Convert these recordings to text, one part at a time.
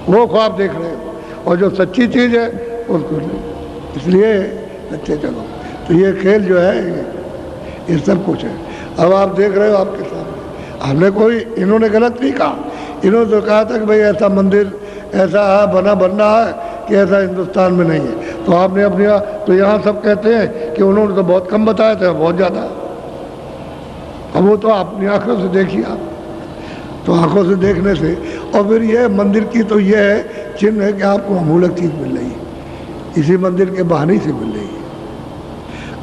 वो ख्वाब देख रहे हो, और जो सच्ची चीज़ है उसको नहीं। इसलिए सच्चे चलो। तो ये खेल जो है ये सब कुछ है। अब आप देख रहे हो आपके सामने, हमने कोई, इन्होंने गलत नहीं कहा। इन्होंने तो कहा था कि भाई ऐसा मंदिर ऐसा बनना है कि ऐसा हिंदुस्तान में नहीं है। तो आपने अपने, तो यहाँ सब कहते हैं कि उन्होंने तो बहुत कम बताया था, बहुत ज़्यादा। अब वो तो अपनी आंखों से देखिए आप, तो आंखों से देखने से, और फिर ये मंदिर की तो ये है चिन्ह है कि आपको अमूलक चीज़ मिल रही है, इसी मंदिर के बहाने से मिल रही है।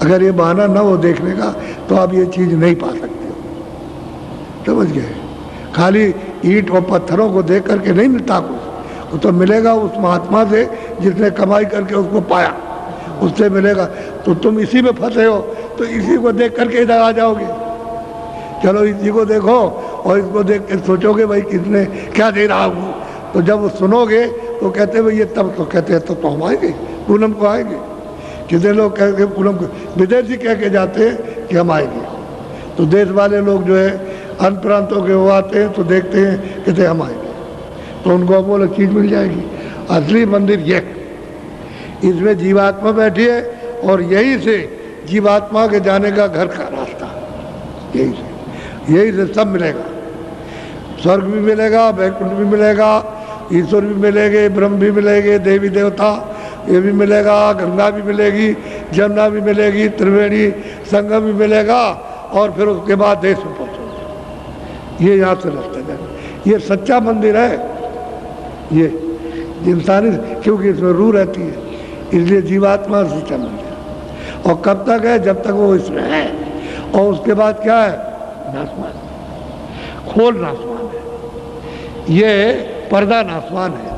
अगर ये बहाना ना हो देखने का तो आप ये चीज़ नहीं पा सकते हो, समझ गए। खाली ईंट और पत्थरों को देख करके नहीं मिलता कुछ, वो तो मिलेगा उस महात्मा से जिसने कमाई करके उसको पाया, उससे मिलेगा। तो तुम इसी में फंसे हो तो इसी को देख करके इधर आ जाओगे। चलो इसी को देखो और इसको देख के सोचोगे भाई किसने क्या दे रहा हूँ, तो जब वो सुनोगे तो कहते भाई ये, तब तो कहते हैं तो हम आएंगे, पूनम को आएंगे। कितने लोग कह के पूनम को, विदेशी कह के जाते हैं कि हम आएंगे, तो देश वाले लोग जो है अन्य प्रांतों के वो आते हैं तो देखते हैं कहते हम आएंगे, तो उनको वो अलग चीज़ मिल जाएगी। असली मंदिर ये, इसमें जीवात्मा बैठी है और यही से जीवात्मा के जाने का घर का रास्ता, यही से सब मिलेगा। स्वर्ग भी मिलेगा, वैकुंठ भी मिलेगा, ईश्वर भी मिलेंगे, ब्रह्म भी मिलेंगे, देवी देवता ये भी मिलेगा, गंगा भी मिलेगी, जमुना भी मिलेगी, त्रिवेणी संगम भी मिलेगा, और फिर उसके बाद देश में पहुँचोगे। ये यहाँ से रास्ता जाएगा। ये सच्चा मंदिर है, ये इंसानी, क्योंकि इसमें रूह रहती है, इसलिए जीवात्मा सच्चा मंदिर। और कब तक है? जब तक वो इसमें है। और उसके बाद क्या है? नासमान, खोल नासमान है, ये पर्दा नासमान है।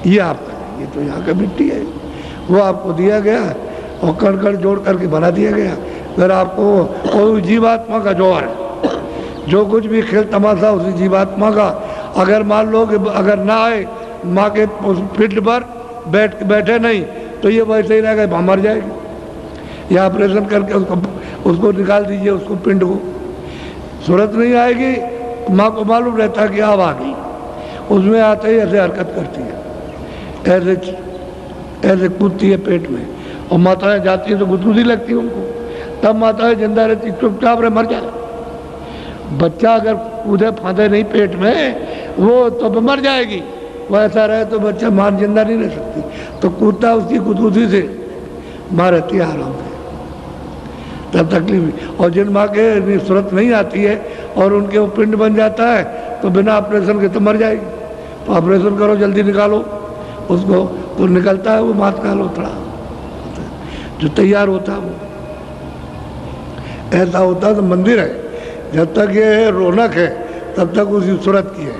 ये आपका, ये तो यहाँ का मिट्टी है, वो आपको दिया गया और कण कण जोड़ करके बना दिया गया। फिर आपको और जीवात्मा का जौहर है, जो कुछ भी खेल तमाशा उसी जीवात्मा का। अगर मान लो कि अगर ना आए माँ के पिंड पर बैठे नहीं तो ये वैसे ही रहेगा, मर जाएगी। या ऑपरेशन करके उसको निकाल दीजिए, उसको पिंड को, सूरत नहीं आएगी। माँ को मालूम रहता कि अब आ गई, उसमें आते ही ऐसे हरकत करती है, ऐसे कूदती है पेट में, और माताएं जाती है तो गुदगुदी लगती है उनको, तब माताएं जिंदा रहती, चुपचाप रहे, मर जाए। बच्चा अगर कूदे फांदे नहीं पेट में वो तो मर जाएगी, वो ऐसा रहे तो बच्चा मां जिंदा नहीं रह सकती। तो कूदता उसकी गुदगुदी से माँ रहती है आराम से, तब तकलीफ। और जिन माँ के सूरत नहीं आती है और उनके वो पिंड बन जाता है तो बिना ऑपरेशन के तो मर जाएगी। तो ऑपरेशन करो, जल्दी निकालो उसको, तो निकलता है वो मात का लोथड़ा जो तैयार होता है, वो ऐसा होता है। तो मंदिर है, जब तक ये रौनक है तब तक उसी सूरत की है,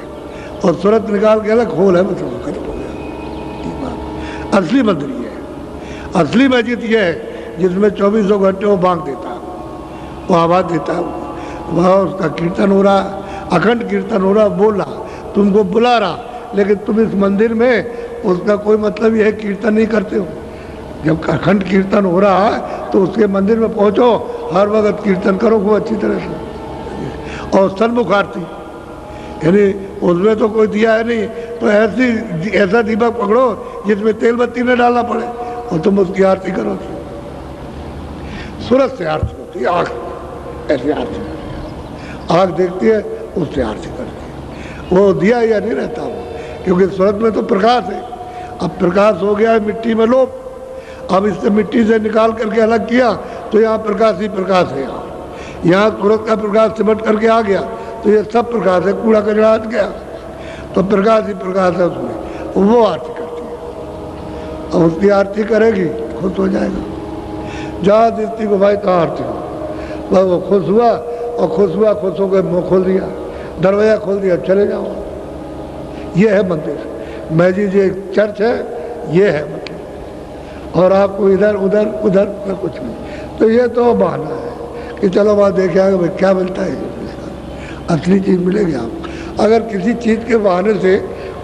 और सूरत निकाल के अलग खोल है, मतलब खत्म हो गया। असली मंदिर ये है, असली मस्जिद ये है जिसमें 24 घंटे वो बांग देता है, वो आवाज़ देता है, वहाँ उसका कीर्तन हो रहा, अखंड कीर्तन हो रहा, बोल रहा, तुमको बुला रहा। लेकिन तुम इस मंदिर में उसका कोई मतलब ये है कीर्तन नहीं करते हो। जब अखंड कीर्तन हो रहा है तो उसके मंदिर में पहुँचो, हर वक्त कीर्तन करो खूब अच्छी तरह से। और सन्मुख आरती, यानी उसमें तो कोई दिया है नहीं, तो ऐसा दीपक पकड़ो जिसमें तेल बत्ती न डालना पड़े, और तुम उसकी आरती करो। सूरज से आरती होती है, आँख ऐसे आरती, आँख देखती है उससे आरती करती है। वो दिया या नहीं रहता वो, क्योंकि सूरज में तो प्रकाश है। अब प्रकाश हो गया है मिट्टी में लोप, अब इससे मिट्टी से निकाल करके अलग किया तो यहाँ प्रकाश ही प्रकाश है। यहाँ सूरज का प्रकाश सिमट करके आ गया तो ये सब प्रकाश है, कूड़ा कचरा हट गया तो प्रकाश ही प्रकाश है उसमें। वो आरती करती है, और उसकी आरती करेगी खुश हो जाएगा। जहाँ दृष्टि को भाई कहाँ आरती हो, बस वो खुश हुआ, और खुश हुआ, खुश हो गए, मुँह खोल दिया, दरवाजा खोल दिया, चले जाओ। ये है मंदिर, मस्जिद ये चर्च है, ये है मतलब। और आपको इधर उधर उधर कुछ नहीं। तो ये तो बहाना है कि चलो वहाँ देखे आगे भाई क्या मिलता है, असली चीज़ मिलेगी आपको। अगर किसी चीज़ के बहाने से,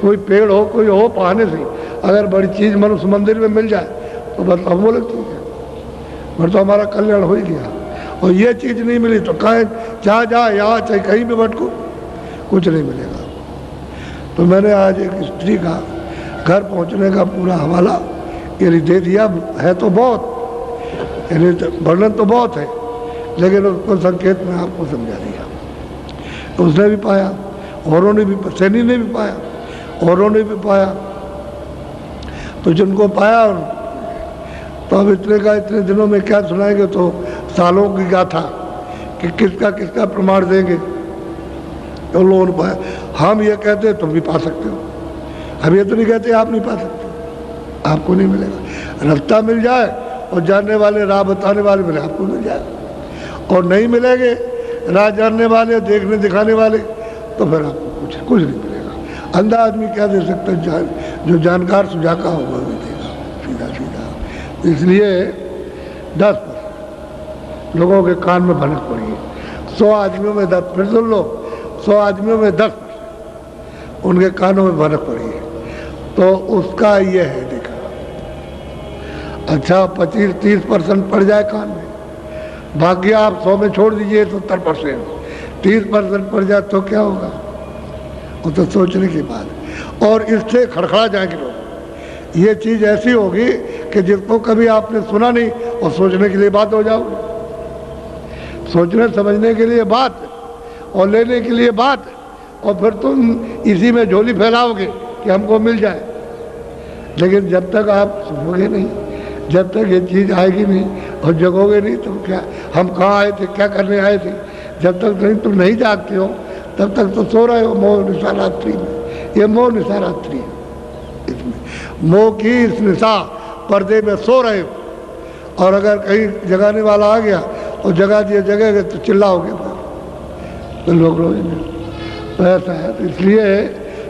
कोई पेड़ हो, कोई हो, बहाने से अगर बड़ी चीज़ मनुष्य मंदिर में मिल जाए तो बस हम वो लगती है, फिर तो हमारा कल्याण हो ही गया। और ये चीज़ नहीं मिली तो कहें जहाँ यहाँ चाहे कहीं भी भटको, कुछ नहीं मिलेगा। तो मैंने आज एक स्त्री का घर पहुंचने का पूरा हवाला यानी दे दिया। है तो बहुत, यानी वर्णन तो बहुत है, लेकिन उसको संकेत में आपको समझा दिया। तो उसने भी पाया, औरों ने भी, सैनी ने भी पाया, औरों ने भी पाया। तो जिनको पाया तो अब इतने दिनों में क्या सुनाएंगे, तो सालों की गाथा कि किसका किसका प्रमाण देंगे। तो लोगों ने पाया। हम ये कहते तुम भी पा सकते हो, हम ये तो नहीं कहते आप नहीं पा सकते, आपको नहीं मिलेगा। रास्ता मिल जाए और जानने वाले, राह बताने वाले मिले, आपको मिल जाएगा। और नहीं मिलेंगे राह जानने वाले, देखने दिखाने वाले, तो फिर आपको कुछ नहीं मिलेगा। अंधा आदमी क्या दे सकता है, जो जानकार सुजाका होगा वो देगा सीधा सीधा। इसलिए 10% लोगों के कान में भनक पड़ी है। 100 आदमियों में 10, फिर सुन लो, 100 आदमियों में 10% उनके कानों में भनक पड़ी है। तो उसका ये है देखा। अच्छा 25-30% पड़ जाए कान में, भाग्य आप 100 में छोड़ दीजिए 70%, 30% पड़ जाए तो क्या होगा, वो तो सोचने की बात। और इससे खड़खड़ा जाएंगे लोग। ये चीज़ ऐसी होगी कि जिसको कभी आपने सुना नहीं, और सोचने के लिए बात हो जाओगे, सोचने समझने के लिए बात और लेने के लिए बात, और फिर तुम इसी में झोली फैलाओगे कि हमको मिल जाए। लेकिन जब तक आप सुनोगे नहीं, जब तक ये चीज़ आएगी नहीं और जगोगे नहीं, तो क्या हम कहाँ आए थे, क्या करने आए थे, जब तक नहीं तुम नहीं जागते हो तब तक तो सो रहे हो मोह निशा रात्रि में। ये मोह निशा रात्रि है, इसमें मोह की इस निशा पर्दे में सो रहे हो। और अगर कहीं जगाने वाला आ गया और जगा दिया, जगह तो चिल्लाओगे, तो लोग रोएंगे। तो ऐसा है, तो इसलिए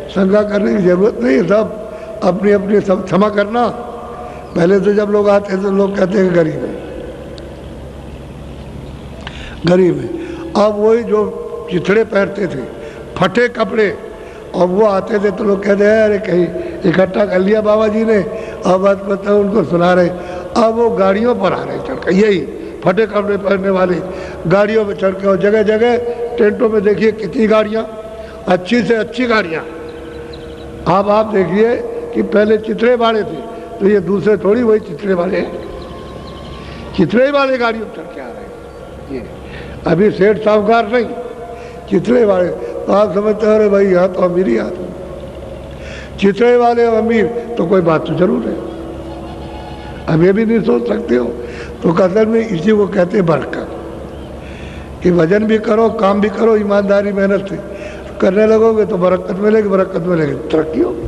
शंका करने की जरूरत नहीं। सब अपनी अपनी सब क्षमा करना। पहले तो जब लोग आते तो लोग कहते हैं गरीब है, गरीब है। अब वही जो चिथड़े पहनते थे, फटे कपड़े, और वो आते थे तो लोग कहते हैं अरे कहीं इकट्ठा कर लिया बाबा जी ने, अब बात बताओ उनको सुना रहे। अब वो गाड़ियों पर आ रहे चढ़ कर, यही फटे कपड़े पहनने वाले गाड़ियों में चढ़ के, और जगह जगह टेंटों में देखिए कितनी गाड़ियाँ, अच्छी से अच्छी गाड़ियाँ। अब आप देखिए कि पहले चिथड़े वाले थे, तो ये दूसरे थोड़ी वही चिथड़े वाले हैं, चिथड़े वाले गाड़ियों पर चढ़ के आ रहे हैं। ये अभी सेठ साहूकार नहीं, चिथड़े वाले। तो आप समझते हो अरे भाई यहाँ तो अमीरी आदमी, चिथड़े वाले अमीर, तो कोई बात तो जरूर है। अब ये भी नहीं सोच सकते हो। तो असल में इसी को कहते हैं बरकत, कि वजन भी करो, काम भी करो, ईमानदारी मेहनत से करने लगोगे तो बरकत मिलेगी, बरकत मिलेगी, तरक्की होगी,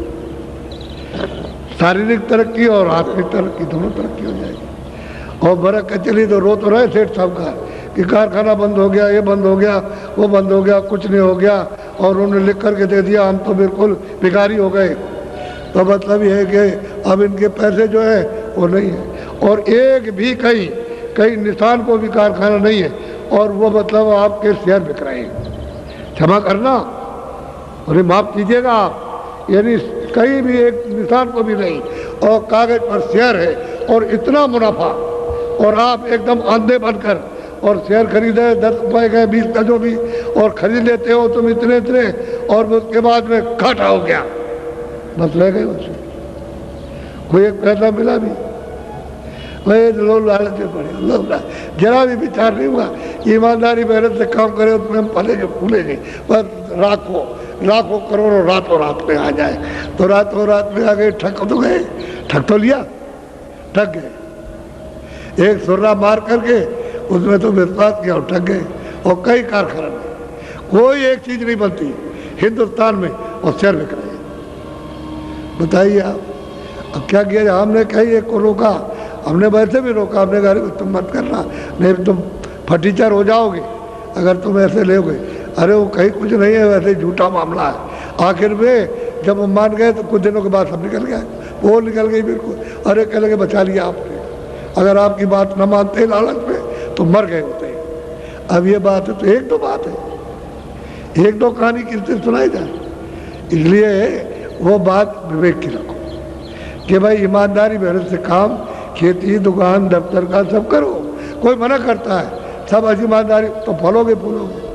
शारीरिक तरक्की और आत्मिक तरक्की, दोनों तरक्की हो जाएगी। और बरकत चली तो रो तो रहे सेठ साहब का कि कारखाना बंद हो गया, ये बंद हो गया, वो बंद हो गया, कुछ नहीं हो गया, और उन्होंने लिख करके दे दिया, हम तो बिल्कुल भिखारी हो गए। तो मतलब ये है कि अब इनके पैसे जो है वो नहीं है, और एक भी कहीं निशान को भी कारखाना नहीं है, और वो मतलब आपके शेयर बिक रहे हैं। क्षमा करना, अरे माफ कीजिएगा आप, यानी कहीं भी एक निशान को भी नहीं, और कागज पर शेयर है और इतना मुनाफा, और आप एकदम अंधे बनकर और शेयर खरीदे 10 रुपए गए 20 का जो भी, और खरीद लेते हो तुम इतने, और उसके बाद में घाटा हो गया, बस रह गए उसमें, कोई एक पैसा मिला भी। वही लोग लालच में पड़े, लोग जरा भी विचार नहीं हुआ, ईमानदारी मेहनत से काम करे तो हम पलेंगे फूलेंगे। बस लाखों करोड़ों रातों रात में आ जाए, तो रातों रात में आ गए, ठग तो गए, ठग तो लिया, ठग गए। एक सुर्रा मार करके उसमें तो विश्वास किया और ठग गए। और कई कारखाना में कोई एक चीज नहीं बनती हिंदुस्तान में, और शेयर बिक रहे हैं। बताइए आप, अब क्या किया? हमने कहीं एक को रोका, हमने वैसे भी रोका, हमने कहा तुम मत करना, नहीं तुम फटीचर हो जाओगे अगर तुम ऐसे लोगे। अरे वो कहीं कुछ नहीं है, वैसे झूठा मामला है। आखिर में जब हम मान गए तो कुछ दिनों के बाद सब निकल गया, वो निकल गई बिल्कुल। अरे कह लगे बचा लिया आपने, अगर आपकी बात न मानते लालच में तो मर गए होते। अब ये बात है तो एक दो बात है, एक दो कहानी किससे सुनाई जाए। इसलिए वो बात विवेक की रखो कि भाई ईमानदारी मेहनत से काम, खेती दुकान दफ्तर का सब करो। कोई मना करता है सब ईमानदारी, तो फलोगे फूलोगे।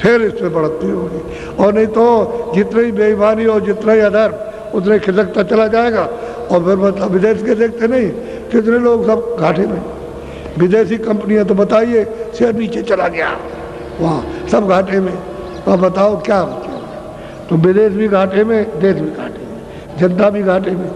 फिर इसमें बढ़ोतरी होगी। और नहीं तो जितनी बेईमानी और जितना ही अधर्म उतने खिसकता चला जाएगा। और फिर मतलब विदेश के देखते नहीं कितने लोग सब घाटे में, विदेशी कंपनियां तो बताइए शेयर नीचे चला गया, वहाँ सब घाटे में। तो बताओ क्या, तो विदेश भी घाटे में, देश भी घाटे में, जनता भी घाटे में।